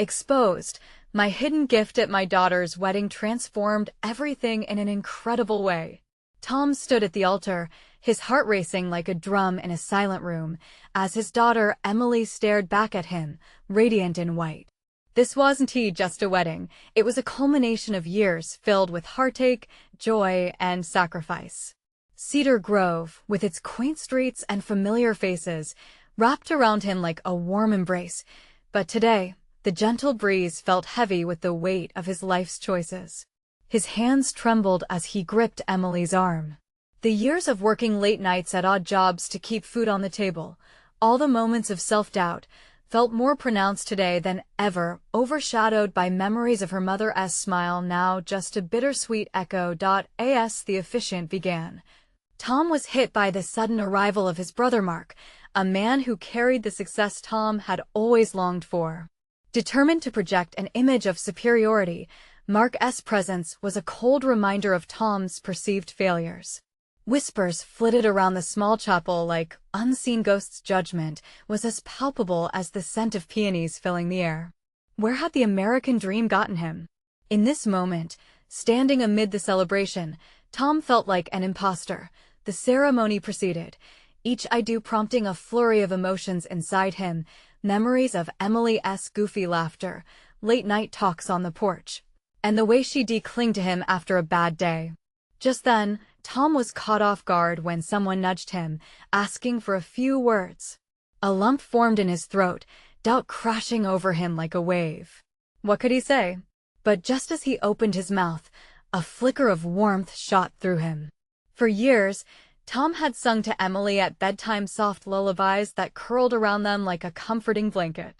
Exposed, my hidden gift at my daughter's wedding transformed everything in an incredible way. Tom stood at the altar, his heart racing like a drum in a silent room, as his daughter Emily stared back at him, radiant in white. This wasn't just a wedding, it was a culmination of years filled with heartache, joy, and sacrifice. Cedar Grove, with its quaint streets and familiar faces, wrapped around him like a warm embrace, but today, the gentle breeze felt heavy with the weight of his life's choices. His hands trembled as he gripped Emily's arm. The years of working late nights at odd jobs to keep food on the table, all the moments of self-doubt, felt more pronounced today than ever, overshadowed by memories of her mother's smile, now just a bittersweet echo. As the officiant began, Tom was hit by the sudden arrival of his brother Mark, a man who carried the success Tom had always longed for. Determined to project an image of superiority, Mark's presence was a cold reminder of Tom's perceived failures. Whispers flitted around the small chapel like unseen ghosts. Judgment was as palpable as the scent of peonies filling the air. Where had the American dream gotten him? In this moment, standing amid the celebration, Tom felt like an imposter. The ceremony proceeded, each I do prompting a flurry of emotions inside him, memories of Emily's goofy laughter, late-night talks on the porch, and the way she'd cling to him after a bad day. Just then, Tom was caught off guard when someone nudged him, asking for a few words. A lump formed in his throat, doubt crashing over him like a wave. What could he say? But just as he opened his mouth, a flicker of warmth shot through him. For years, Tom had sung to Emily at bedtime soft lullabies that curled around them like a comforting blanket.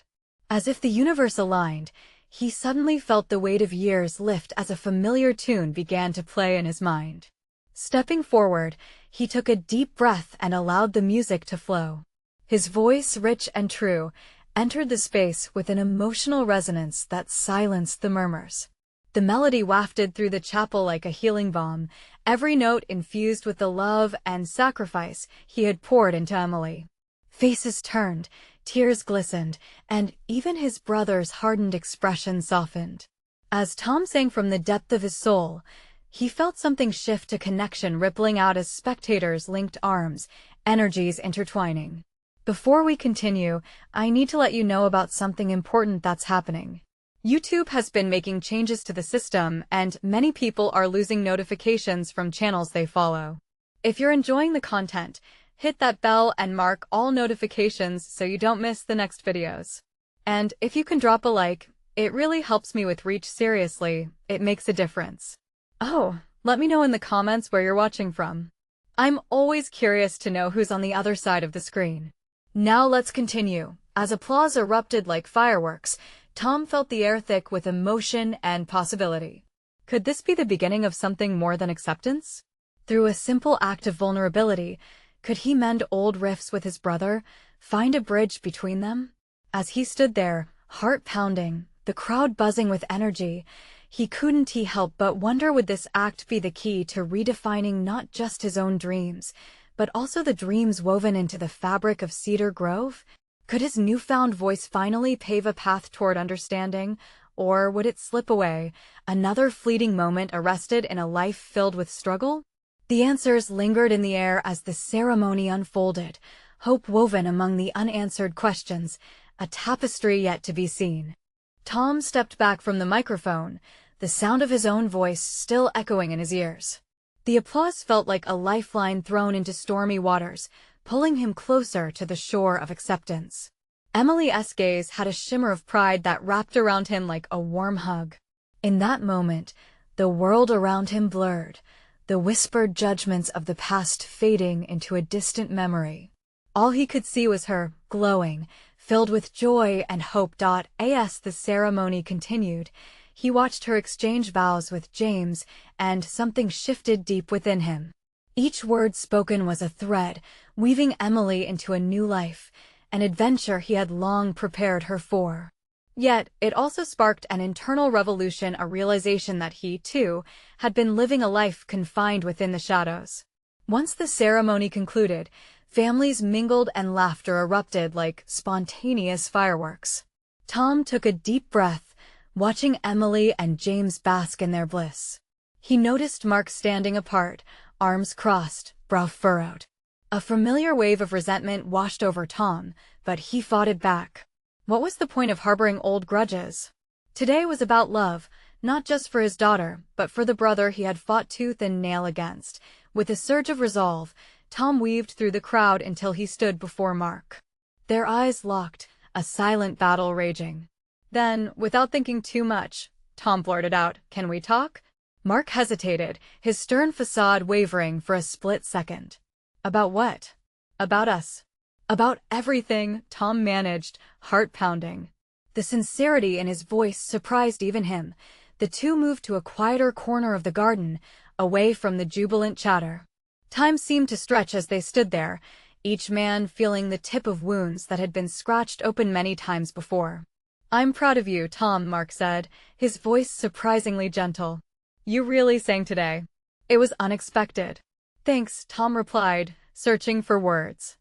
As if the universe aligned, he suddenly felt the weight of years lift as a familiar tune began to play in his mind. Stepping forward, he took a deep breath and allowed the music to flow. His voice, rich and true, entered the space with an emotional resonance that silenced the murmurs. The melody wafted through the chapel like a healing balm, every note infused with the love and sacrifice he had poured into Emily. Faces turned, tears glistened, and even his brother's hardened expression softened. As Tom sang from the depth of his soul, he felt something shift, a connection rippling out as spectators linked arms, energies intertwining. Before we continue, I need to let you know about something important that's happening. YouTube has been making changes to the system, and many people are losing notifications from channels they follow. If you're enjoying the content, hit that bell and mark all notifications so you don't miss the next videos. And if you can drop a like, it really helps me with reach. Seriously, it makes a difference. Oh, let me know in the comments where you're watching from. I'm always curious to know who's on the other side of the screen. Now let's continue. As applause erupted like fireworks, Tom felt the air thick with emotion and possibility. Could this be the beginning of something more than acceptance? Through a simple act of vulnerability, could he mend old rifts with his brother, find a bridge between them? As he stood there, heart pounding, the crowd buzzing with energy, he couldn't help but wonder, would this act be the key to redefining not just his own dreams, but also the dreams woven into the fabric of Cedar Grove? Could his newfound voice finally pave a path toward understanding, or would it slip away, another fleeting moment arrested in a life filled with struggle? The answers lingered in the air as the ceremony unfolded, hope woven among the unanswered questions, a tapestry yet to be seen. Tom stepped back from the microphone, the sound of his own voice still echoing in his ears. The applause felt like a lifeline thrown into stormy waters, pulling him closer to the shore of acceptance. Emily's gaze had a shimmer of pride that wrapped around him like a warm hug. In that moment, the world around him blurred, the whispered judgments of the past fading into a distant memory. All he could see was her, glowing, filled with joy and hope. As the ceremony continued, he watched her exchange vows with James, and something shifted deep within him. Each word spoken was a thread, weaving Emily into a new life, an adventure he had long prepared her for. Yet, it also sparked an internal revolution, a realization that he, too, had been living a life confined within the shadows. Once the ceremony concluded, families mingled and laughter erupted like spontaneous fireworks. Tom took a deep breath, watching Emily and James bask in their bliss. He noticed Mark standing apart, arms crossed, brow furrowed. A familiar wave of resentment washed over Tom, but he fought it back. What was the point of harboring old grudges? Today was about love, not just for his daughter, but for the brother he had fought tooth and nail against. With a surge of resolve, Tom weaved through the crowd until he stood before Mark. Their eyes locked, a silent battle raging. Then, without thinking too much, Tom blurted out, "Can we talk?" Mark hesitated, his stern facade wavering for a split second. "About what?" "About us." "About everything," Tom managed, heart pounding. The sincerity in his voice surprised even him. The two moved to a quieter corner of the garden, away from the jubilant chatter. Time seemed to stretch as they stood there, each man feeling the tip of wounds that had been scratched open many times before. "I'm proud of you, Tom," Mark said, his voice surprisingly gentle. "You really sang today. It was unexpected." "Thanks," Tom replied, searching for words.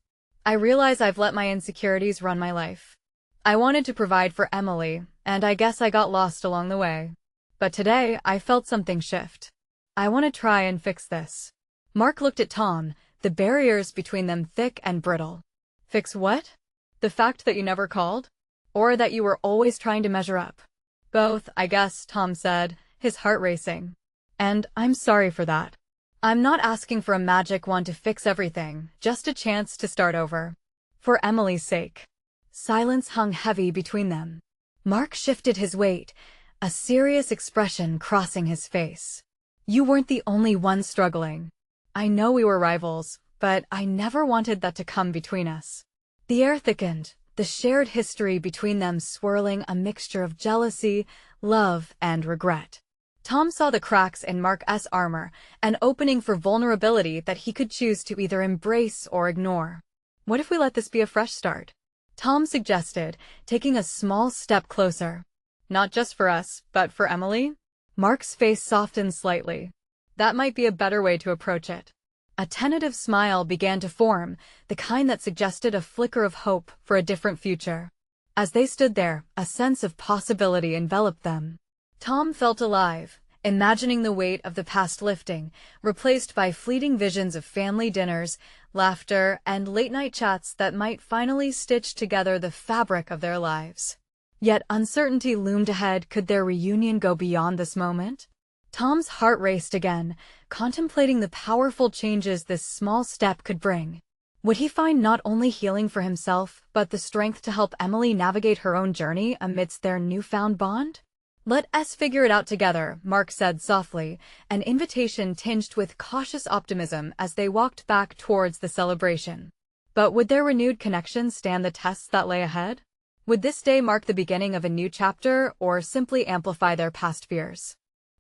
"I realize I've let my insecurities run my life. I wanted to provide for Emily, and I guess I got lost along the way. But today, I felt something shift. I want to try and fix this." Mark looked at Tom, the barriers between them thick and brittle. "Fix what? The fact that you never called? Or that you were always trying to measure up?" "Both, I guess," Tom said, his heart racing. "And I'm sorry for that. I'm not asking for a magic wand to fix everything, just a chance to start over. For Emily's sake." Silence hung heavy between them. Mark shifted his weight, a serious expression crossing his face. "You weren't the only one struggling. I know we were rivals, but I never wanted that to come between us." The air thickened, the shared history between them swirling a mixture of jealousy, love, and regret. Tom saw the cracks in Mark's armor, an opening for vulnerability that he could choose to either embrace or ignore. "What if we let this be a fresh start?" Tom suggested, taking a small step closer. "Not just for us, but for Emily?" Mark's face softened slightly. "That might be a better way to approach it." A tentative smile began to form, the kind that suggested a flicker of hope for a different future. As they stood there, a sense of possibility enveloped them. Tom felt alive, imagining the weight of the past lifting, replaced by fleeting visions of family dinners, laughter, and late-night chats that might finally stitch together the fabric of their lives. Yet uncertainty loomed ahead. Could their reunion go beyond this moment? Tom's heart raced again, contemplating the powerful changes this small step could bring. Would he find not only healing for himself, but the strength to help Emily navigate her own journey amidst their newfound bond? "Let us figure it out together," Mark said softly, an invitation tinged with cautious optimism as they walked back towards the celebration. But would their renewed connection stand the tests that lay ahead? Would this day mark the beginning of a new chapter, or simply amplify their past fears?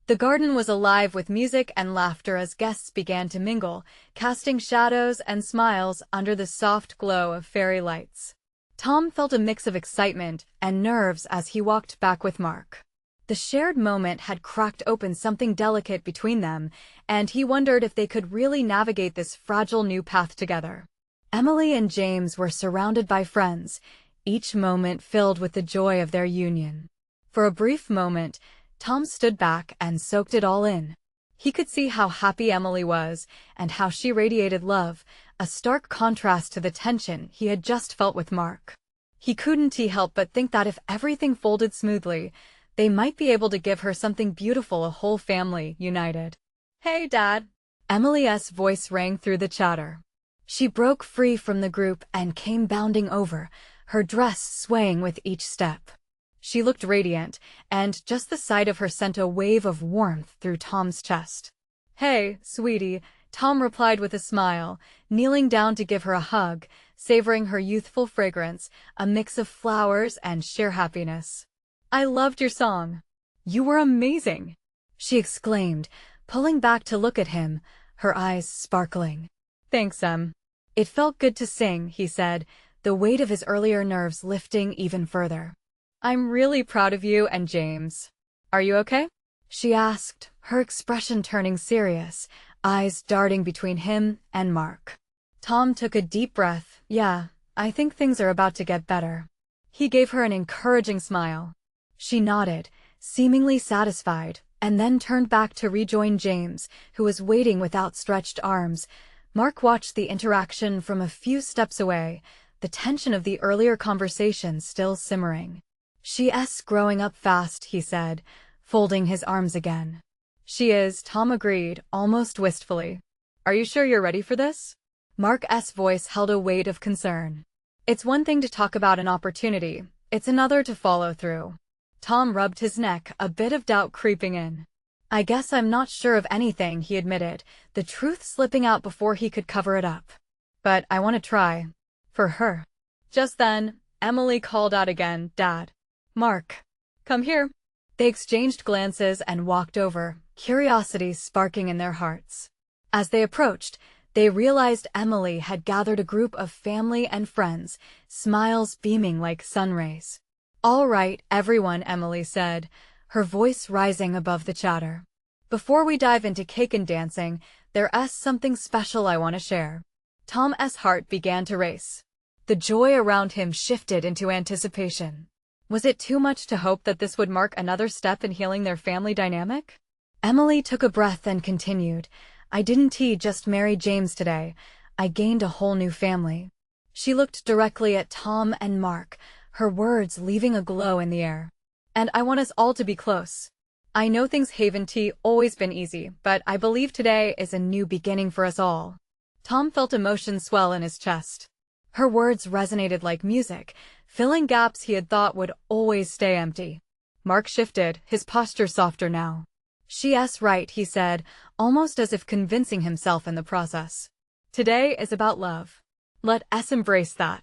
The garden was alive with music and laughter as guests began to mingle, casting shadows and smiles under the soft glow of fairy lights. Tom felt a mix of excitement and nerves as he walked back with Mark. The shared moment had cracked open something delicate between them, and he wondered if they could really navigate this fragile new path together. Emily and James were surrounded by friends, each moment filled with the joy of their union. For a brief moment, Tom stood back and soaked it all in. He could see how happy Emily was, and how she radiated love, a stark contrast to the tension he had just felt with Mark. He couldn't help but think that if everything folded smoothly, they might be able to give her something beautiful, a whole family united. "Hey, Dad!" Emily's voice rang through the chatter. She broke free from the group and came bounding over, her dress swaying with each step. She looked radiant, and just the sight of her sent a wave of warmth through Tom's chest. "Hey, sweetie," Tom replied with a smile, kneeling down to give her a hug, savoring her youthful fragrance, a mix of flowers and sheer happiness. "I loved your song. You were amazing," she exclaimed, pulling back to look at him, her eyes sparkling. "Thanks, Em. It felt good to sing," he said, the weight of his earlier nerves lifting even further. "I'm really proud of you and James. Are you okay?" she asked, her expression turning serious, eyes darting between him and Mark. Tom took a deep breath. "Yeah, I think things are about to get better." He gave her an encouraging smile. She nodded, seemingly satisfied, and then turned back to rejoin James, who was waiting with outstretched arms. Mark watched the interaction from a few steps away, the tension of the earlier conversation still simmering. "She's growing up fast," he said, folding his arms again. "She is," Tom agreed, almost wistfully. "Are you sure you're ready for this?" Mark's voice held a weight of concern. "It's one thing to talk about an opportunity, it's another to follow through." Tom rubbed his neck, a bit of doubt creeping in. "I guess I'm not sure of anything," he admitted, the truth slipping out before he could cover it up. "But I want to try. For her." Just then, Emily called out again, "Dad. Mark. Come here." They exchanged glances and walked over, curiosity sparking in their hearts. As they approached, they realized Emily had gathered a group of family and friends, smiles beaming like sun rays. "All right, everyone," Emily said, her voice rising above the chatter. "Before we dive into cake and dancing, there's something special I want to share." Tom's heart began to race. The joy around him shifted into anticipation. Was it too much to hope that this would mark another step in healing their family dynamic? Emily took a breath and continued, "I didn't just marry James today. I gained a whole new family." She looked directly at Tom and Mark, her words leaving a glow in the air. "And I want us all to be close. I know things haven't always been easy, but I believe today is a new beginning for us all." Tom felt emotion swell in his chest. Her words resonated like music, filling gaps he had thought would always stay empty. Mark shifted, his posture softer now. "She's right," he said, almost as if convincing himself in the process. "Today is about love. Let us embrace that."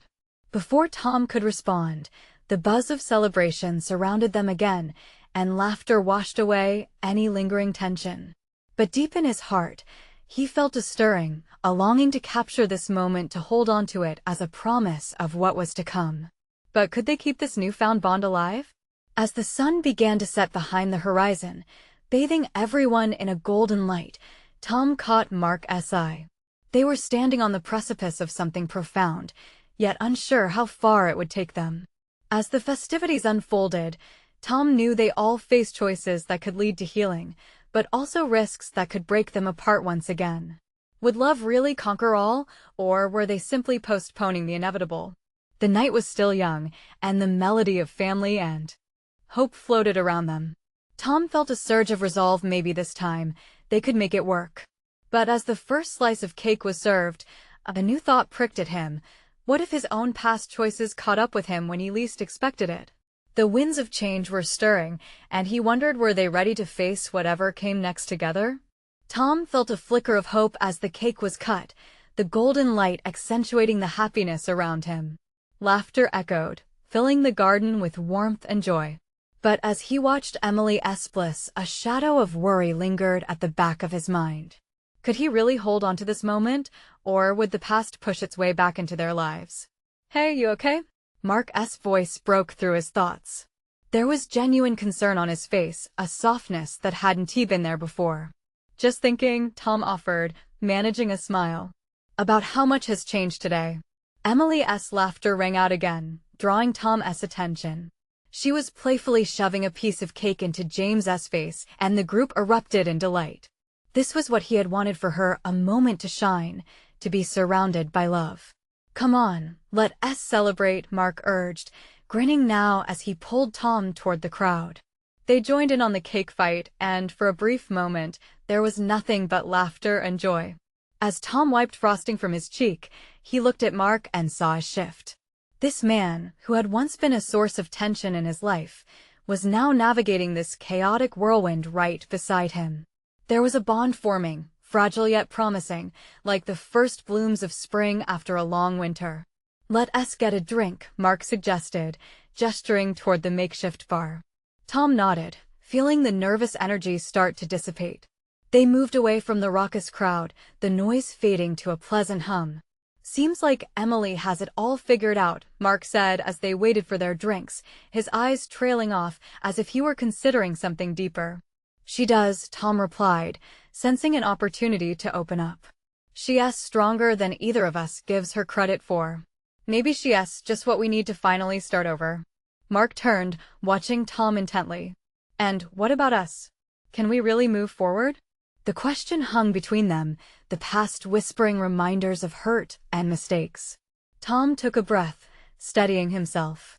Before Tom could respond, the buzz of celebration surrounded them again, and laughter washed away any lingering tension. But deep in his heart, he felt a stirring, a longing to capture this moment, to hold on to it as a promise of what was to come. But could they keep this newfound bond alive? As the sun began to set behind the horizon, bathing everyone in a golden light, Tom caught Mark's eye. They were standing on the precipice of something profound, yet unsure how far it would take them. As the festivities unfolded, Tom knew they all faced choices that could lead to healing, but also risks that could break them apart once again. Would love really conquer all, or were they simply postponing the inevitable? The night was still young, and the melody of family and hope floated around them. Tom felt a surge of resolve. Maybe this time, they could make it work. But as the first slice of cake was served, a new thought pricked at him. What if his own past choices caught up with him when he least expected it? The winds of change were stirring, and he wondered, were they ready to face whatever came next together? Tom felt a flicker of hope as the cake was cut, the golden light accentuating the happiness around him. Laughter echoed, filling the garden with warmth and joy. But as he watched Emily's bliss, a shadow of worry lingered at the back of his mind. Could he really hold on to this moment, or would the past push its way back into their lives? "Hey, you okay?" Mark's voice broke through his thoughts. There was genuine concern on his face, a softness that hadn't been there before. "Just thinking," Tom offered, managing a smile. "About how much has changed today." Emily's laughter rang out again, drawing Tom's attention. She was playfully shoving a piece of cake into James's face, and the group erupted in delight. This was what he had wanted for her, a moment to shine, to be surrounded by love. "Come on, let us celebrate," Mark urged, grinning now as he pulled Tom toward the crowd. They joined in on the cake fight, and for a brief moment, there was nothing but laughter and joy. As Tom wiped frosting from his cheek, he looked at Mark and saw a shift. This man, who had once been a source of tension in his life, was now navigating this chaotic whirlwind right beside him. There was a bond forming, fragile yet promising, like the first blooms of spring after a long winter. "Let us get a drink," Mark suggested, gesturing toward the makeshift bar. Tom nodded, feeling the nervous energy start to dissipate. They moved away from the raucous crowd, the noise fading to a pleasant hum. "Seems like Emily has it all figured out," Mark said as they waited for their drinks, his eyes trailing off as if he were considering something deeper. "She does," Tom replied, sensing an opportunity to open up. "She's stronger than either of us gives her credit for." Maybe yes, just what we need to finally start over. Mark turned, watching Tom intently. And what about us? Can we really move forward? The question hung between them, the past whispering reminders of hurt and mistakes. Tom took a breath, steadying himself.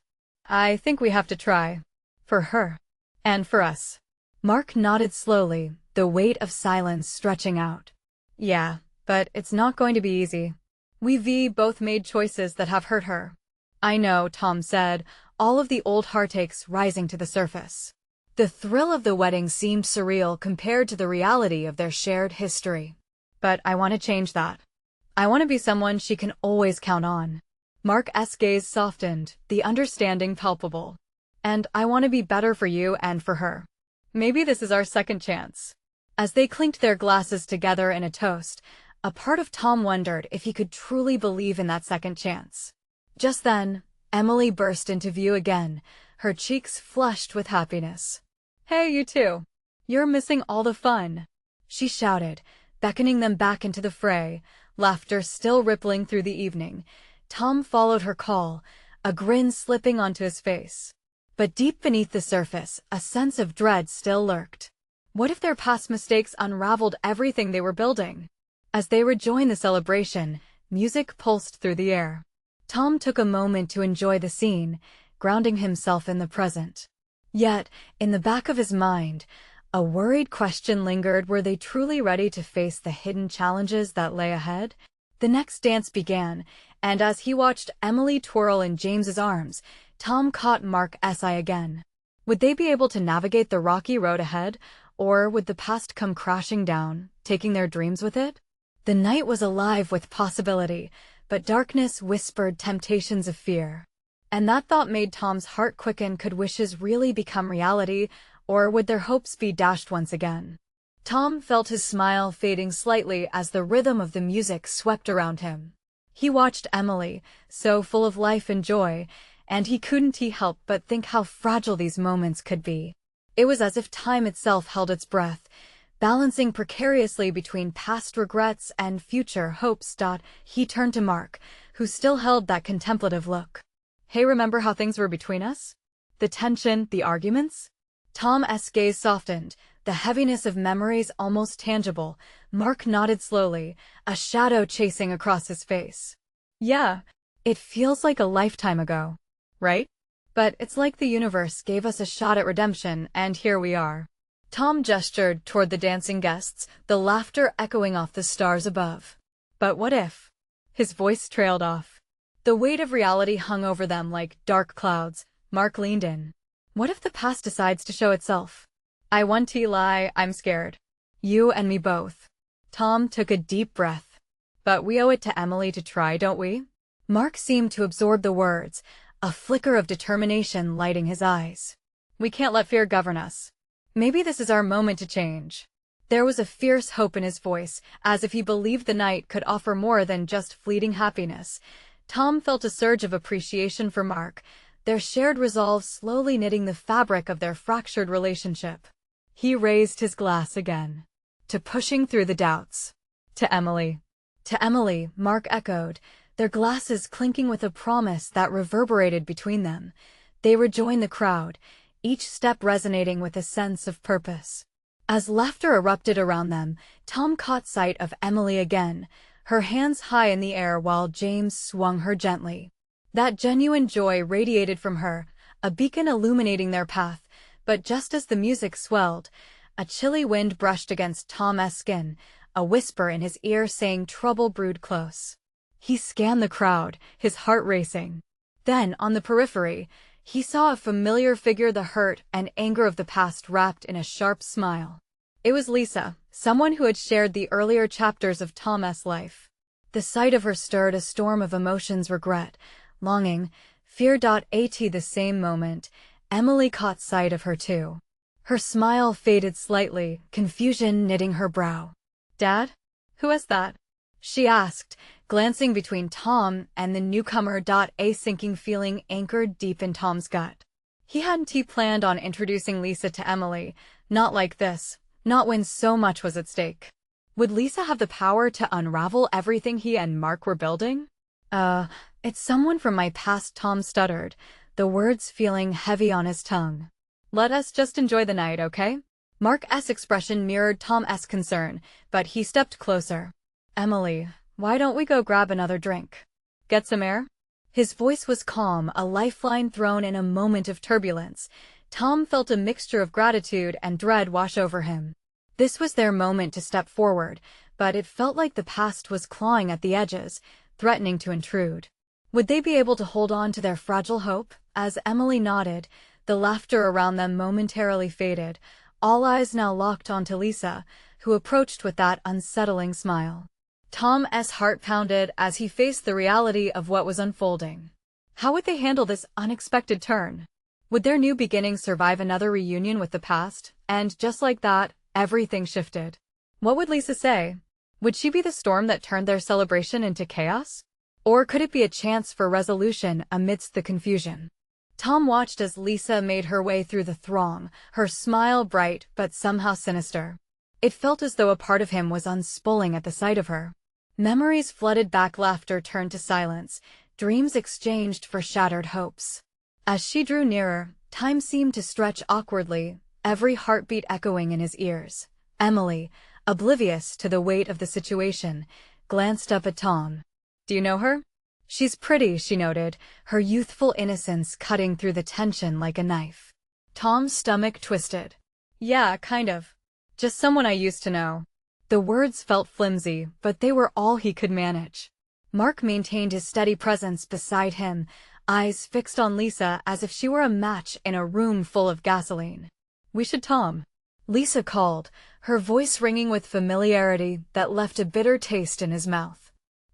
I think we have to try. For her. And for us. Mark nodded slowly, the weight of silence stretching out. Yeah, but it's not going to be easy. We both made choices that have hurt her. I know, Tom said, all of the old heartaches rising to the surface. The thrill of the wedding seemed surreal compared to the reality of their shared history. But I want to change that. I want to be someone she can always count on. Mark's gaze softened, the understanding palpable. And I want to be better for you and for her. Maybe this is our second chance. As they clinked their glasses together in a toast, a part of Tom wondered if he could truly believe in that second chance. Just then, Emily burst into view again, her cheeks flushed with happiness. Hey, you two. You're missing all the fun, she shouted, beckoning them back into the fray, laughter still rippling through the evening. Tom followed her call, a grin slipping onto his face. But deep beneath the surface, a sense of dread still lurked. What if their past mistakes unraveled everything they were building? As they rejoined the celebration, music pulsed through the air. Tom took a moment to enjoy the scene, grounding himself in the present. Yet, in the back of his mind, a worried question lingered: were they truly ready to face the hidden challenges that lay ahead? The next dance began, and as he watched Emily twirl in James's arms, Tom caught Mark's eye again. Would they be able to navigate the rocky road ahead, or would the past come crashing down, taking their dreams with it? The night was alive with possibility, but darkness whispered temptations of fear. And that thought made Tom's heart quicken. Could wishes really become reality, or would their hopes be dashed once again? Tom felt his smile fading slightly as the rhythm of the music swept around him. He watched Emily, so full of life and joy, and he couldn't help but think how fragile these moments could be. It was as if time itself held its breath, balancing precariously between past regrets and future hopes. He turned to Mark, who still held that contemplative look. Hey, remember how things were between us? The tension, the arguments? Tom's gaze softened, the heaviness of memories almost tangible. Mark nodded slowly, a shadow chasing across his face. Yeah, it feels like a lifetime ago, right? But it's like the universe gave us a shot at redemption, and here we are. Tom gestured toward the dancing guests, the laughter echoing off the stars above. But what if? His voice trailed off. The weight of reality hung over them like dark clouds. Mark leaned in. What if the past decides to show itself? I want to lie, I'm scared. You and me both. Tom took a deep breath. But we owe it to Emily to try, don't we? Mark seemed to absorb the words, a flicker of determination lighting his eyes. We can't let fear govern us. Maybe this is our moment to change. There was a fierce hope in his voice, as if he believed the night could offer more than just fleeting happiness. Tom felt a surge of appreciation for Mark, their shared resolve slowly knitting the fabric of their fractured relationship. He raised his glass again. To pushing through the doubts. To Emily. To Emily, Mark echoed, their glasses clinking with a promise that reverberated between them. They rejoined the crowd, each step resonating with a sense of purpose. As laughter erupted around them, Tom caught sight of Emily again, her hands high in the air while James swung her gently. That genuine joy radiated from her, a beacon illuminating their path, but just as the music swelled, a chilly wind brushed against Tom's skin, a whisper in his ear saying trouble brewed close. He scanned the crowd, his heart racing. Then, on the periphery, he saw a familiar figure, the hurt and anger of the past wrapped in a sharp smile. It was Lisa, someone who had shared the earlier chapters of Tom's life. The sight of her stirred a storm of emotions: regret, longing, fear. At the same moment, Emily caught sight of her too. Her smile faded slightly, confusion knitting her brow. Dad? Who is that? She asked, glancing between Tom and the newcomer. A sinking feeling anchored deep in Tom's gut. He hadn't planned on introducing Lisa to Emily, not like this, not when so much was at stake. Would Lisa have the power to unravel everything he and Mark were building? It's someone from my past, Tom stuttered, the words feeling heavy on his tongue. Let us just enjoy the night, okay? Mark's expression mirrored Tom's concern, but he stepped closer. Emily, why don't we go grab another drink? Get some air? His voice was calm, a lifeline thrown in a moment of turbulence. Tom felt a mixture of gratitude and dread wash over him. This was their moment to step forward, but it felt like the past was clawing at the edges, threatening to intrude. Would they be able to hold on to their fragile hope? As Emily nodded, the laughter around them momentarily faded, all eyes now locked onto Lisa, who approached with that unsettling smile. Tom's heart pounded as he faced the reality of what was unfolding. How would they handle this unexpected turn? Would their new beginning survive another reunion with the past? And just like that, everything shifted. What would Lisa say? Would she be the storm that turned their celebration into chaos? Or could it be a chance for resolution amidst the confusion? Tom watched as Lisa made her way through the throng, her smile bright but somehow sinister. It felt as though a part of him was unspooling at the sight of her. Memories flooded back, laughter turned to silence, dreams exchanged for shattered hopes. As she drew nearer, time seemed to stretch awkwardly, every heartbeat echoing in his ears. Emily, oblivious to the weight of the situation, glanced up at Tom. Do you know her? She's pretty, she noted, her youthful innocence cutting through the tension like a knife. Tom's stomach twisted. Yeah, kind of. Just someone I used to know. The words felt flimsy, but they were all he could manage. Mark maintained his steady presence beside him, eyes fixed on Lisa as if she were a match in a room full of gasoline. We should, Tom. Lisa called, her voice ringing with familiarity that left a bitter taste in his mouth.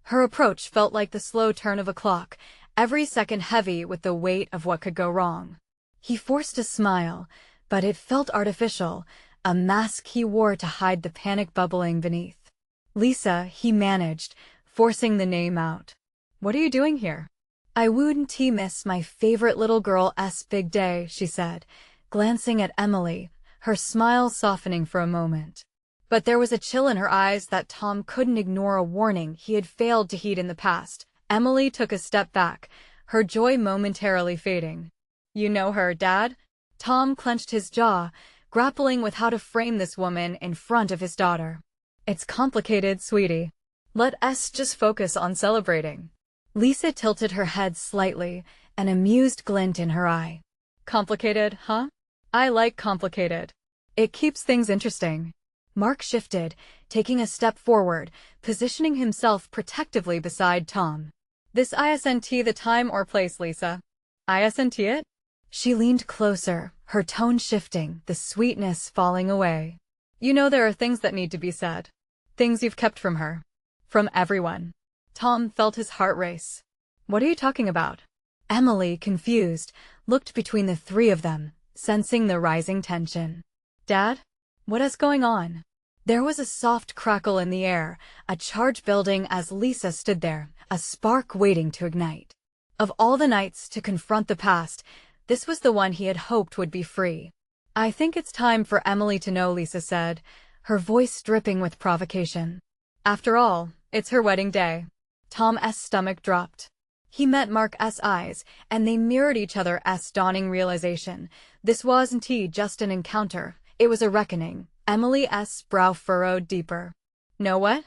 Her approach felt like the slow turn of a clock, every second heavy with the weight of what could go wrong. He forced a smile, but it felt artificial, a mask he wore to hide the panic bubbling beneath. Lisa, he managed, forcing the name out. What are you doing here? I wouldn't miss my favorite little girl's big day, she said, glancing at Emily, her smile softening for a moment. But there was a chill in her eyes that Tom couldn't ignore, a warning he had failed to heed in the past. Emily took a step back, her joy momentarily fading. You know her, Dad? Tom clenched his jaw, grappling with how to frame this woman in front of his daughter. It's complicated, sweetie. Let us just focus on celebrating. Lisa tilted her head slightly, an amused glint in her eye. Complicated, huh? I like complicated. It keeps things interesting. Mark shifted, taking a step forward, positioning himself protectively beside Tom. This isn't the time or place, Lisa. Isn't it? She leaned closer, her tone shifting, the sweetness falling away. You know there are things that need to be said. Things you've kept from her. From everyone. Tom felt his heart race. What are you talking about? Emily, confused, looked between the three of them, sensing the rising tension. Dad? What is going on? There was a soft crackle in the air, a charge building as Lisa stood there, a spark waiting to ignite. Of all the nights to confront the past, this was the one he had hoped would be free. I think it's time for Emily to know, Lisa said, her voice dripping with provocation. After all, it's her wedding day. Tom's stomach dropped. He met Mark's eyes, and they mirrored each other's dawning realization. This wasn't just an encounter, it was a reckoning. Emily's brow furrowed deeper. Know what?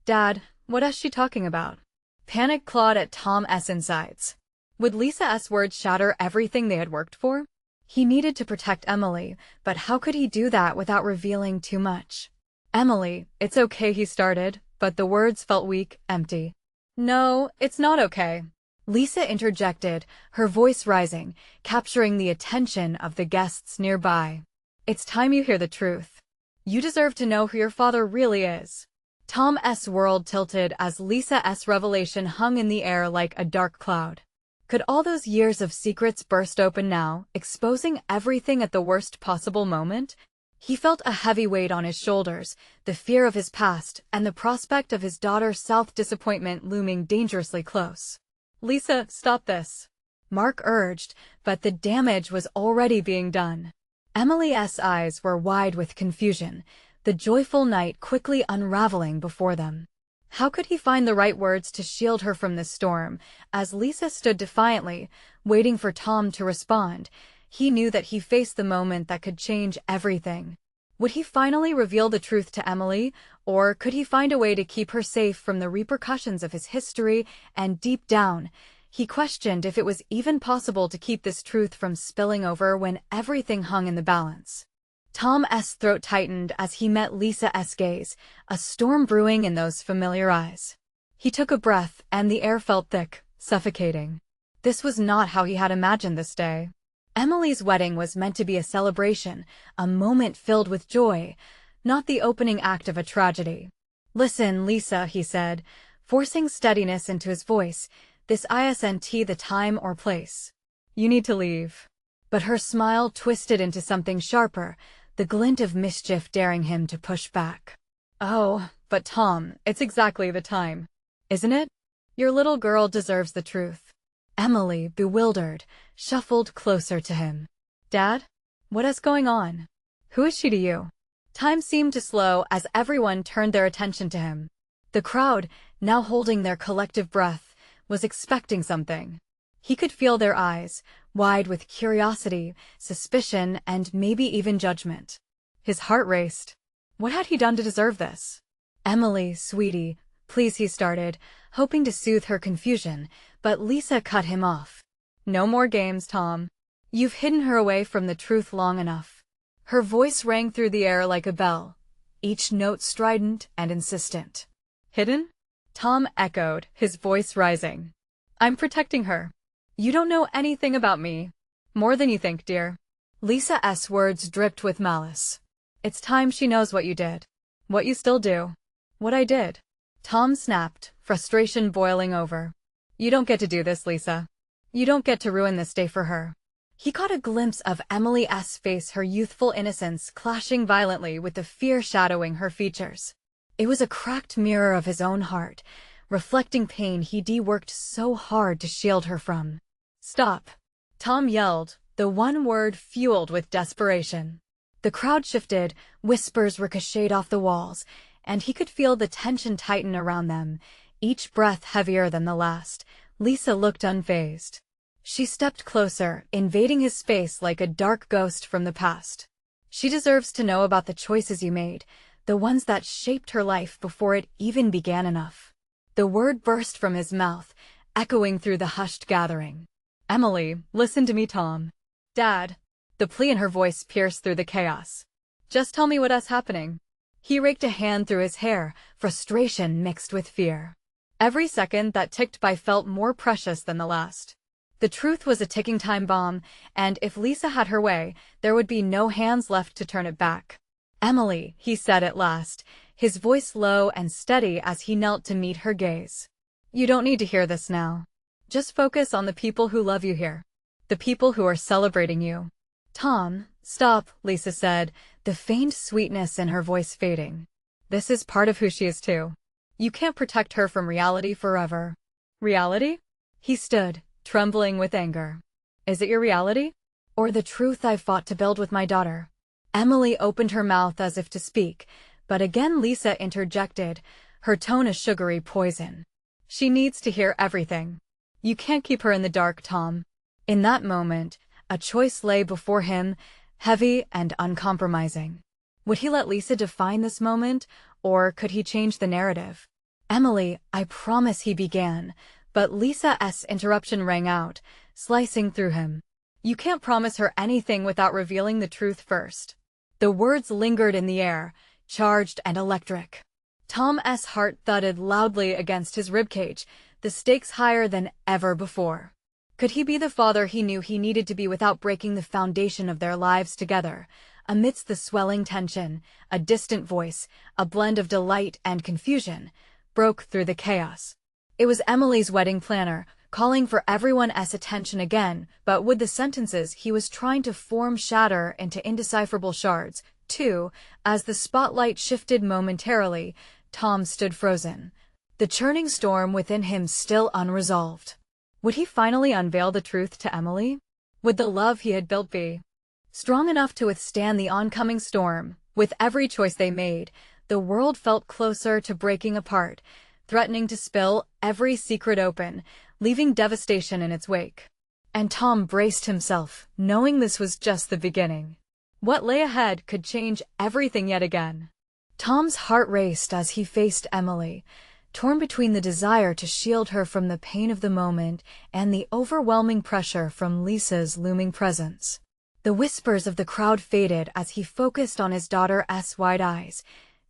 Dad, what is she talking about? Panic clawed at Tom's insides. Would Lisa's words shatter everything they had worked for? He needed to protect Emily, but how could he do that without revealing too much? Emily, it's okay, he started, but the words felt weak, empty. No, it's not okay. Lisa interjected, her voice rising, capturing the attention of the guests nearby. It's time you hear the truth. You deserve to know who your father really is. Tom's world tilted as Lisa's revelation hung in the air like a dark cloud. Could all those years of secrets burst open now, exposing everything at the worst possible moment? He felt a heavy weight on his shoulders, the fear of his past, and the prospect of his daughter's self-disappointment looming dangerously close. Lisa, stop this. Mark urged, but the damage was already being done. Emily's eyes were wide with confusion, the joyful night quickly unraveling before them. How could he find the right words to shield her from this storm? As Lisa stood defiantly, waiting for Tom to respond, he knew that he faced the moment that could change everything. Would he finally reveal the truth to Emily, or could he find a way to keep her safe from the repercussions of his history? And deep down, he questioned if it was even possible to keep this truth from spilling over when everything hung in the balance. Tom's throat tightened as he met Lisa's gaze, a storm brewing in those familiar eyes. He took a breath, and the air felt thick, suffocating. This was not how he had imagined this day. Emily's wedding was meant to be a celebration, a moment filled with joy, not the opening act of a tragedy. "Listen, Lisa," he said, forcing steadiness into his voice, "this isn't the time or place. You need to leave." But her smile twisted into something sharper, the glint of mischief daring him to push back. "Oh, but Tom, it's exactly the time. Isn't it? Your little girl deserves the truth." Emily, bewildered, shuffled closer to him. "Dad? What is going on? Who is she to you?" Time seemed to slow as everyone turned their attention to him. The crowd, now holding their collective breath, was expecting something. He could feel their eyes, wide with curiosity, suspicion, and maybe even judgment. His heart raced. What had he done to deserve this? "Emily, sweetie, please," he started, hoping to soothe her confusion, but Lisa cut him off. "No more games, Tom. You've hidden her away from the truth long enough." Her voice rang through the air like a bell, each note strident and insistent. "Hidden?" Tom echoed, his voice rising. "I'm protecting her. You don't know anything about me. More than you think, dear." Lisa's words dripped with malice. "It's time she knows what you did. What you still do. What I did." Tom snapped, frustration boiling over. "You don't get to do this, Lisa. You don't get to ruin this day for her." He caught a glimpse of Emily's face, her youthful innocence clashing violently with the fear shadowing her features. It was a cracked mirror of his own heart, reflecting pain he'd worked so hard to shield her from. "Stop!" Tom yelled, the one word fueled with desperation. The crowd shifted, whispers ricocheted off the walls, and he could feel the tension tighten around them, each breath heavier than the last. Lisa looked unfazed. She stepped closer, invading his space like a dark ghost from the past. "She deserves to know about the choices you made, the ones that shaped her life before it even began enough." The word burst from his mouth, echoing through the hushed gathering. "Emily, listen to me, Tom." "Dad." The plea in her voice pierced through the chaos. "Just tell me what's happening." He raked a hand through his hair, frustration mixed with fear. Every second that ticked by felt more precious than the last. The truth was a ticking time bomb, and if Lisa had her way, there would be no hands left to turn it back. "Emily," he said at last, his voice low and steady as he knelt to meet her gaze. "You don't need to hear this now. Just focus on the people who love you here. The people who are celebrating you." "Tom, stop," Lisa said, the faint sweetness in her voice fading. "This is part of who she is too. You can't protect her from reality forever." "Reality?" He stood, trembling with anger. "Is it your reality? Or the truth I fought to build with my daughter?" Emily opened her mouth as if to speak, but again Lisa interjected, her tone a sugary poison. "She needs to hear everything. You can't keep her in the dark, Tom." In that moment, a choice lay before him, heavy and uncompromising. Would he let Lisa define this moment, or could he change the narrative? "Emily, I promise," he began, but Lisa's interruption rang out, slicing through him. "You can't promise her anything without revealing the truth first." The words lingered in the air, charged and electric. Tom's heart thudded loudly against his ribcage, the stakes higher than ever before. Could he be the father he knew he needed to be without breaking the foundation of their lives together? Amidst the swelling tension, a distant voice, a blend of delight and confusion, broke through the chaos. It was Emily's wedding planner, calling for everyone's attention again, but would the sentences he was trying to form shatter into indecipherable shards, too? As the spotlight shifted momentarily, Tom stood frozen, the churning storm within him still unresolved. Would he finally unveil the truth to Emily? Would the love he had built be strong enough to withstand the oncoming storm? With every choice they made, the world felt closer to breaking apart, threatening to spill every secret open, leaving devastation in its wake. And Tom braced himself, knowing this was just the beginning. What lay ahead could change everything yet again. Tom's heart raced as he faced Emily, torn between the desire to shield her from the pain of the moment and the overwhelming pressure from Lisa's looming presence. The whispers of the crowd faded as he focused on his daughter's wide eyes,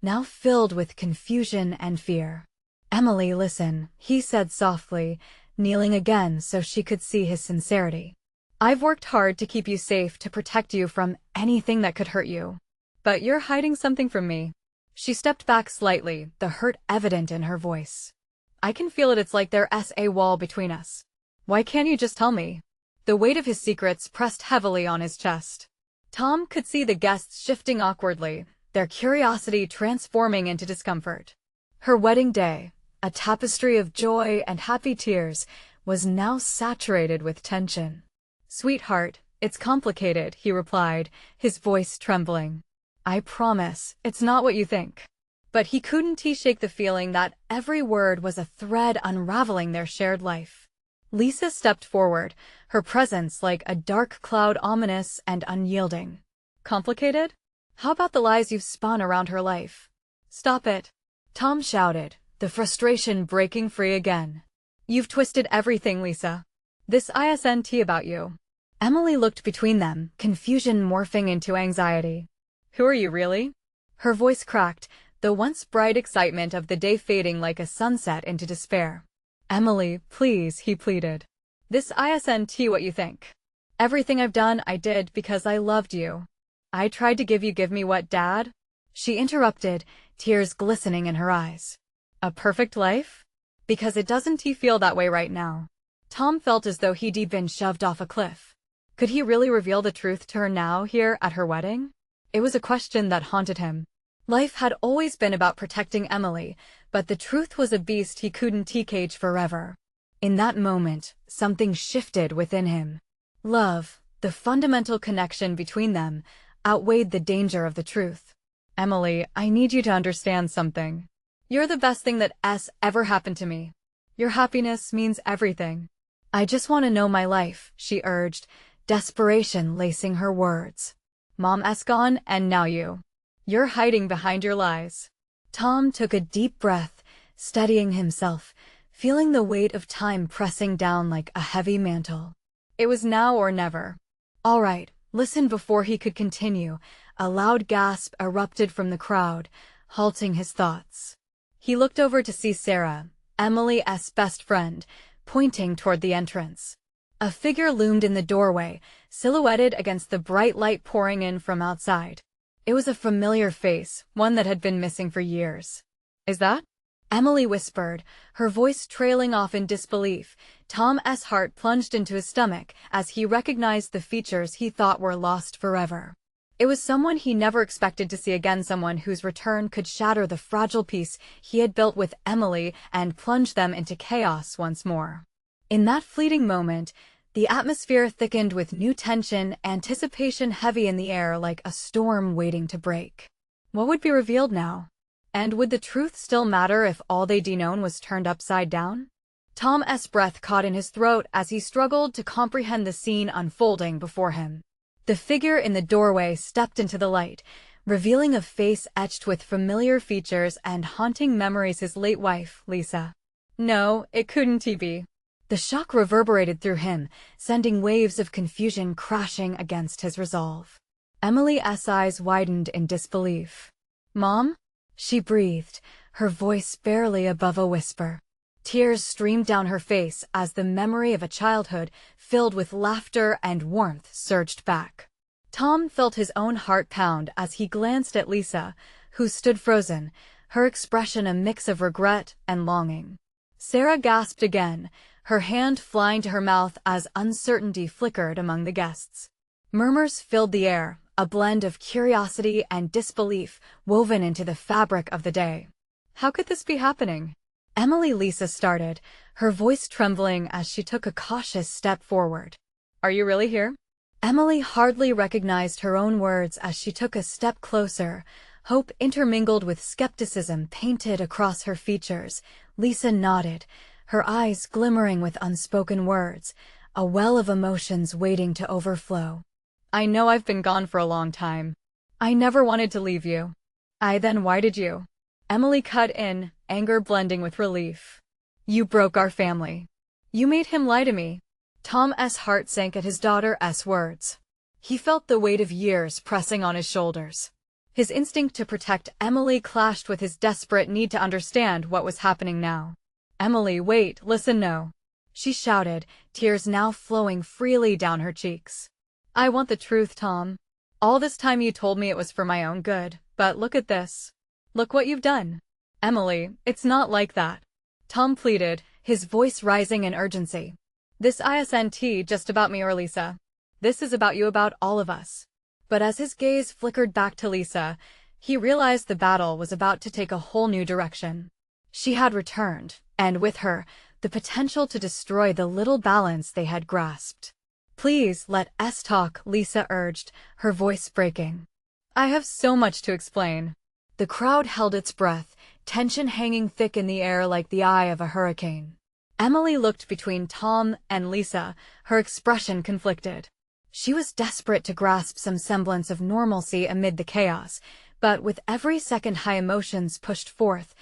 now filled with confusion and fear. "Emily, listen," he said softly, kneeling again so she could see his sincerity. "I've worked hard to keep you safe, to protect you from anything that could hurt you. But you're hiding something from me." She stepped back slightly, the hurt evident in her voice. "I can feel it. It's like there's a wall between us. Why can't you just tell me?" The weight of his secrets pressed heavily on his chest. Tom could see the guests shifting awkwardly, their curiosity transforming into discomfort. Her wedding day, a tapestry of joy and happy tears, was now saturated with tension. "Sweetheart, it's complicated," he replied, his voice trembling. "I promise, it's not what you think." But he couldn't shake the feeling that every word was a thread unraveling their shared life. Lisa stepped forward, her presence like a dark cloud, ominous and unyielding. "Complicated? How about the lies you've spun around her life?" "Stop it," Tom shouted, the frustration breaking free again. "You've twisted everything, Lisa. This isn't about you." Emily looked between them, confusion morphing into anxiety. "Who are you, really?" Her voice cracked, the once bright excitement of the day fading like a sunset into despair. "Emily, please," he pleaded. "This isn't what you think. Everything I've done, I did because I loved you. I tried to give me what, Dad?" She interrupted, tears glistening in her eyes. "A perfect life? Because it doesn't feel that way right now." Tom felt as though he'd been shoved off a cliff. Could he really reveal the truth to her now, here at her wedding? It was a question that haunted him. Life had always been about protecting Emily, but the truth was a beast he couldn't cage forever. In that moment, something shifted within him. Love, the fundamental connection between them, outweighed the danger of the truth. "Emily, I need you to understand something. You're the best thing that's ever happened to me. Your happiness means everything. I just want to know my life," she urged, desperation lacing her words. "Mom's gone, and now you're hiding behind your lies." Tom took a deep breath, steadying himself, feeling the weight of time pressing down like a heavy mantle. It was now or never. "All right, listen." Before he could continue, a loud gasp erupted from the crowd, halting his thoughts. He looked over to see Sarah, Emily's best friend, pointing toward the entrance. A figure loomed in the doorway, silhouetted against the bright light pouring in from outside. It was a familiar face, one that had been missing for years. "Is that?" Emily whispered, her voice trailing off in disbelief. Tom's heart plunged into his stomach as he recognized the features he thought were lost forever. It was someone he never expected to see again, someone whose return could shatter the fragile peace he had built with Emily and plunge them into chaos once more. In that fleeting moment, the atmosphere thickened with new tension, anticipation heavy in the air like a storm waiting to break. What would be revealed now? And would the truth still matter if all they'd known was turned upside down? Tom's breath caught in his throat as he struggled to comprehend the scene unfolding before him. The figure in the doorway stepped into the light, revealing a face etched with familiar features and haunting memories, his late wife, Lisa. No, it couldn't be. The shock reverberated through him, sending waves of confusion crashing against his resolve. Emily's eyes widened in disbelief. "Mom?" she breathed, her voice barely above a whisper. Tears streamed down her face as the memory of a childhood filled with laughter and warmth surged back. Tom felt his own heart pound as he glanced at Lisa, who stood frozen, her expression a mix of regret and longing. Sarah gasped again, her hand flying to her mouth as uncertainty flickered among the guests. Murmurs filled the air, a blend of curiosity and disbelief woven into the fabric of the day. How could this be happening? Lisa started, her voice trembling as she took a cautious step forward. "Are you really here?" Emily hardly recognized her own words as she took a step closer, Hope intermingled with skepticism painted across her features. Lisa nodded, her eyes glimmering with unspoken words, a well of emotions waiting to overflow. I know I've been gone for a long time. I never wanted to leave you. Then why did you? Emily cut in, anger blending with relief. You broke our family. You made him lie to me. Tom's heart sank at his daughter's words. He felt the weight of years pressing on his shoulders. His instinct to protect Emily clashed with his desperate need to understand what was happening now. Emily, wait, listen, no. She shouted, tears now flowing freely down her cheeks. I want the truth, Tom. All this time you told me it was for my own good, but look at this. Look what you've done. Emily, it's not like that. Tom pleaded, his voice rising in urgency. This isn't just about me or Lisa. This is about you, about all of us. But as his gaze flickered back to Lisa, he realized the battle was about to take a whole new direction. She had returned, and with her, the potential to destroy the little balance they had grasped. Please, let us talk, Lisa urged, her voice breaking. I have so much to explain. The crowd held its breath, tension hanging thick in the air like the eye of a hurricane. Emily looked between Tom and Lisa, her expression conflicted. She was desperate to grasp some semblance of normalcy amid the chaos, but with every second high emotions pushed forth,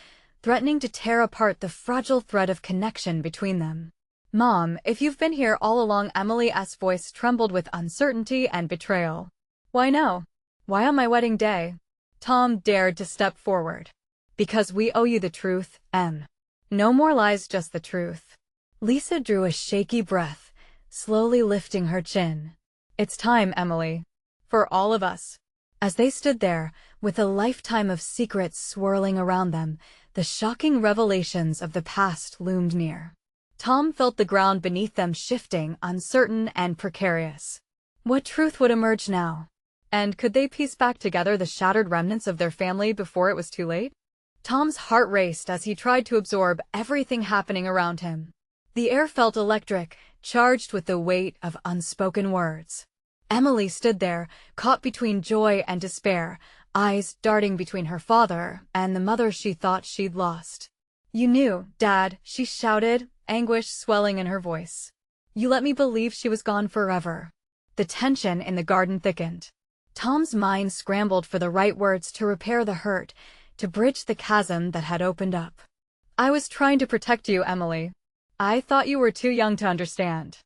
threatening to tear apart the fragile thread of connection between them. Mom, if you've been here all along, Emily's voice trembled with uncertainty and betrayal. Why no? Why on my wedding day? Tom dared to step forward. Because we owe you the truth, Em. No more lies, just the truth. Lisa drew a shaky breath, slowly lifting her chin. It's time, Emily. For all of us. As they stood there, with a lifetime of secrets swirling around them, the shocking revelations of the past loomed near. Tom felt the ground beneath them shifting, uncertain and precarious. What truth would emerge now? And could they piece back together the shattered remnants of their family before it was too late? Tom's heart raced as he tried to absorb everything happening around him. The air felt electric, charged with the weight of unspoken words. Emily stood there, caught between joy and despair, eyes darting between her father and the mother she thought she'd lost. You knew, Dad, she shouted, anguish swelling in her voice. You let me believe she was gone forever. The tension in the garden thickened. Tom's mind scrambled for the right words to repair the hurt, to bridge the chasm that had opened up. I was trying to protect you, Emily. I thought you were too young to understand.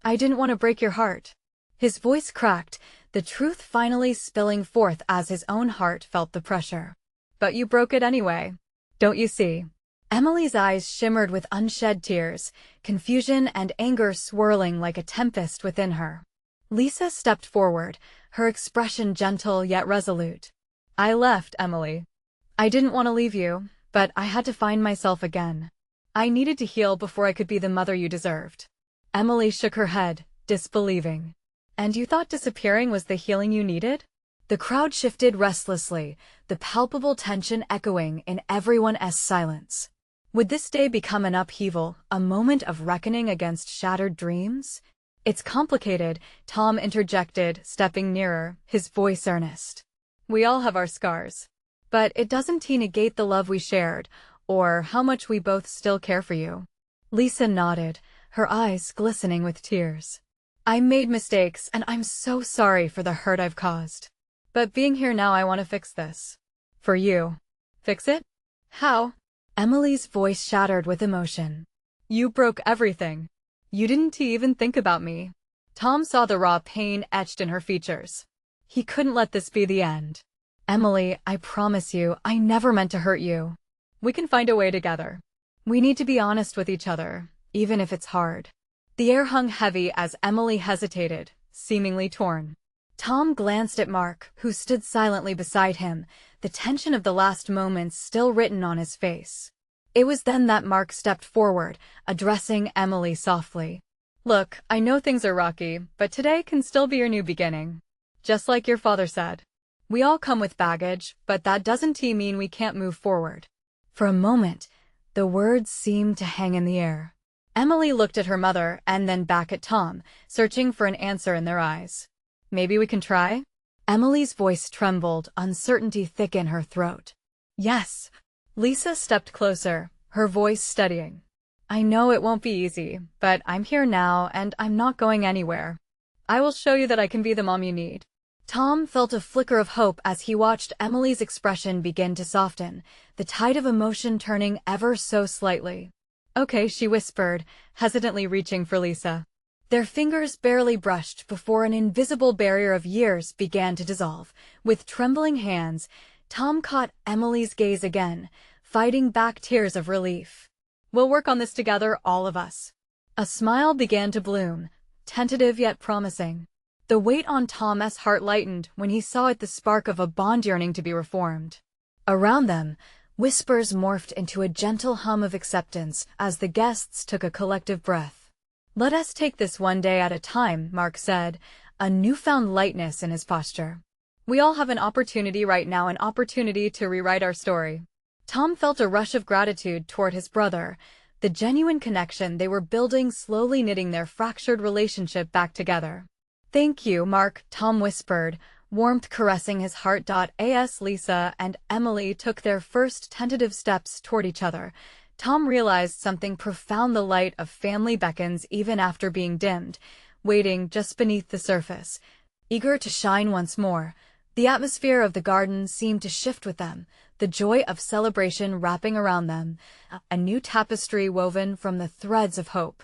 I didn't want to break your heart. His voice cracked, the truth finally spilling forth as his own heart felt the pressure. But you broke it anyway. Don't you see? Emily's eyes shimmered with unshed tears, confusion and anger swirling like a tempest within her. Lisa stepped forward, her expression gentle yet resolute. I left, Emily. I didn't want to leave you, but I had to find myself again. I needed to heal before I could be the mother you deserved. Emily shook her head, disbelieving. And you thought disappearing was the healing you needed? The crowd shifted restlessly, the palpable tension echoing in everyone's silence. Would this day become an upheaval, a moment of reckoning against shattered dreams? It's complicated, Tom interjected, stepping nearer, his voice earnest. We all have our scars. But it doesn't negate the love we shared, or how much we both still care for you. Lisa nodded, her eyes glistening with tears. I made mistakes, and I'm so sorry for the hurt I've caused. But being here now, I want to fix this. For you. Fix it? How? Emily's voice shattered with emotion. You broke everything. You didn't even think about me. Tom saw the raw pain etched in her features. He couldn't let this be the end. Emily, I promise you, I never meant to hurt you. We can find a way together. We need to be honest with each other, even if it's hard. The air hung heavy as Emily hesitated, seemingly torn. Tom glanced at Mark, who stood silently beside him, the tension of the last moments still written on his face. It was then that Mark stepped forward, addressing Emily softly. Look, I know things are rocky, but today can still be your new beginning. Just like your father said. We all come with baggage, but that doesn't mean we can't move forward. For a moment, the words seemed to hang in the air. Emily looked at her mother and then back at Tom, searching for an answer in their eyes. Maybe we can try? Emily's voice trembled, uncertainty thick in her throat. Yes. Lisa stepped closer, her voice steadying. I know it won't be easy, but I'm here now and I'm not going anywhere. I will show you that I can be the mom you need. Tom felt a flicker of hope as he watched Emily's expression begin to soften, the tide of emotion turning ever so slightly. Okay, she whispered, hesitantly reaching for Lisa. Their fingers barely brushed before an invisible barrier of years began to dissolve. With trembling hands, Tom caught Emily's gaze again, fighting back tears of relief. We'll work on this together, all of us. A smile began to bloom, tentative yet promising. The weight on Tom's heart lightened when he saw it, the spark of a bond yearning to be reformed. Around them, whispers morphed into a gentle hum of acceptance as the guests took a collective breath. Let us take this one day at a time, Mark said, a newfound lightness in his posture. We all have an opportunity right now, an opportunity to rewrite our story. Tom felt a rush of gratitude toward his brother, the genuine connection they were building slowly knitting their fractured relationship back together. Thank you, Mark, Tom whispered, warmth caressing his heart. As Lisa and Emily took their first tentative steps toward each other, Tom realized something profound. The light of family beckons even after being dimmed, waiting just beneath the surface, eager to shine once more. The atmosphere of the garden seemed to shift with them, the joy of celebration wrapping around them, a new tapestry woven from the threads of hope,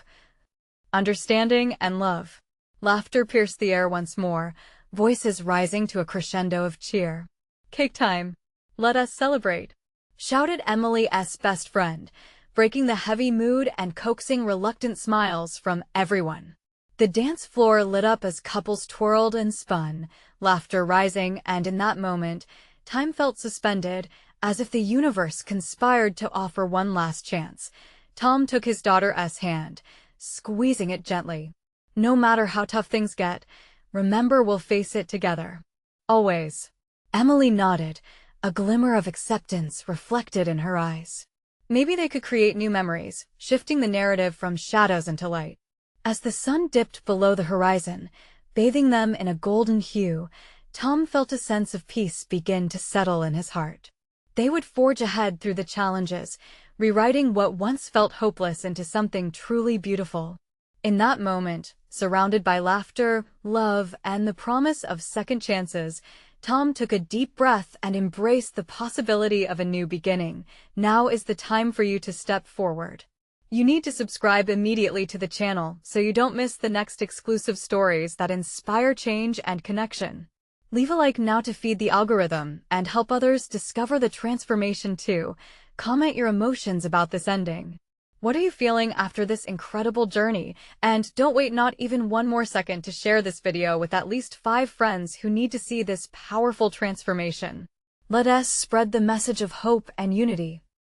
understanding, and love. Laughter pierced the air once more, voices rising to a crescendo of cheer. Cake time! Let us celebrate! Shouted Emily's best friend, breaking the heavy mood and coaxing reluctant smiles from everyone. The dance floor lit up as couples twirled and spun, laughter rising, and in that moment, time felt suspended, as if the universe conspired to offer one last chance. Tom took his daughter's hand, squeezing it gently. No matter how tough things get, remember, we'll face it together. Always. Emily nodded, a glimmer of acceptance reflected in her eyes. Maybe they could create new memories, shifting the narrative from shadows into light. As the sun dipped below the horizon, bathing them in a golden hue, Tom felt a sense of peace begin to settle in his heart. They would forge ahead through the challenges, rewriting what once felt hopeless into something truly beautiful. In that moment, surrounded by laughter, love, and the promise of second chances, Tom took a deep breath and embraced the possibility of a new beginning. Now is the time for you to step forward. You need to subscribe immediately to the channel so you don't miss the next exclusive stories that inspire change and connection. Leave a like now to feed the algorithm and help others discover the transformation too. Comment your emotions about this ending. What are you feeling after this incredible journey? And don't wait not even one more second to share this video with at least 5 friends who need to see this powerful transformation. Let us spread the message of hope and unity.